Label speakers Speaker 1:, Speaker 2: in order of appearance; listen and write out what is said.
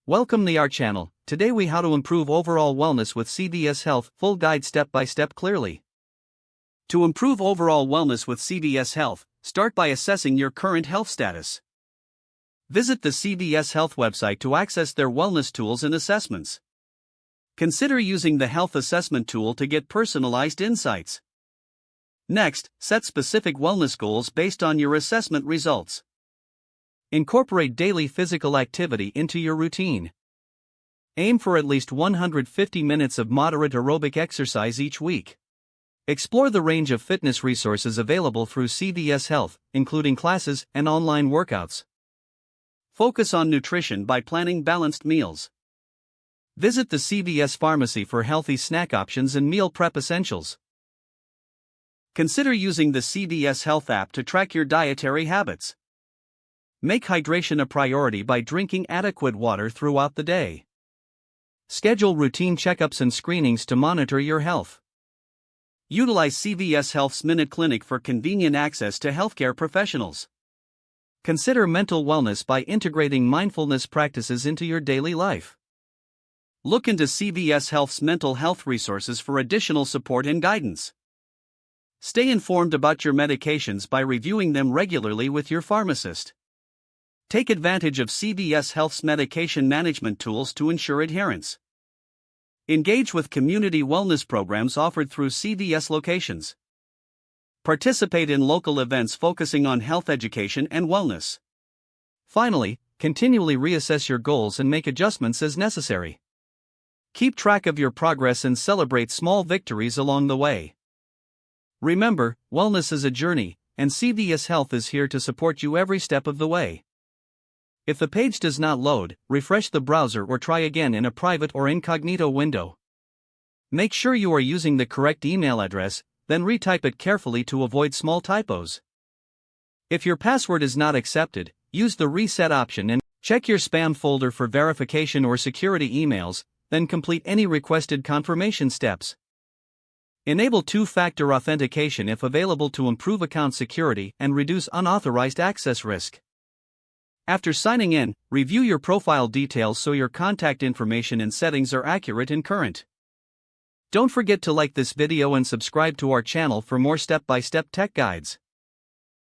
Speaker 1: Welcome to our channel. Today we how to improve overall wellness with CVS Health, full guide step by step clearly. To improve overall wellness with CVS Health, start by assessing your current health status. Visit the CVS Health website to access their wellness tools and assessments. Consider using the health assessment tool to get personalized insights. Next, set specific wellness goals based on your assessment results. Incorporate daily physical activity into your routine. Aim for at least 150 minutes of moderate aerobic exercise each week. Explore the range of fitness resources available through CVS Health, including classes and online workouts. Focus on nutrition by planning balanced meals. Visit the CVS pharmacy for healthy snack options and meal prep essentials. Consider using the CVS Health app to track your dietary habits. Make hydration a priority by drinking adequate water throughout the day. Schedule routine checkups and screenings to monitor your health. Utilize CVS Health's Minute Clinic for convenient access to healthcare professionals. Consider mental wellness by integrating mindfulness practices into your daily life. Look into CVS Health's mental health resources for additional support and guidance. Stay informed about your medications by reviewing them regularly with your pharmacist. Take advantage of CVS Health's medication management tools to ensure adherence. Engage with community wellness programs offered through CVS locations. Participate in local events focusing on health education and wellness. Finally, continually reassess your goals and make adjustments as necessary. Keep track of your progress and celebrate small victories along the way. Remember, wellness is a journey, and CVS Health is here to support you every step of the way. If the page does not load, refresh the browser or try again in a private or incognito window. Make sure you are using the correct email address, then retype it carefully to avoid small typos. If your password is not accepted, use the reset option and check your spam folder for verification or security emails, then complete any requested confirmation steps. Enable two-factor authentication if available to improve account security and reduce unauthorized access risk. After signing in, review your profile details so your contact information and settings are accurate and current. Don't forget to like this video and subscribe to our channel for more step-by-step tech guides.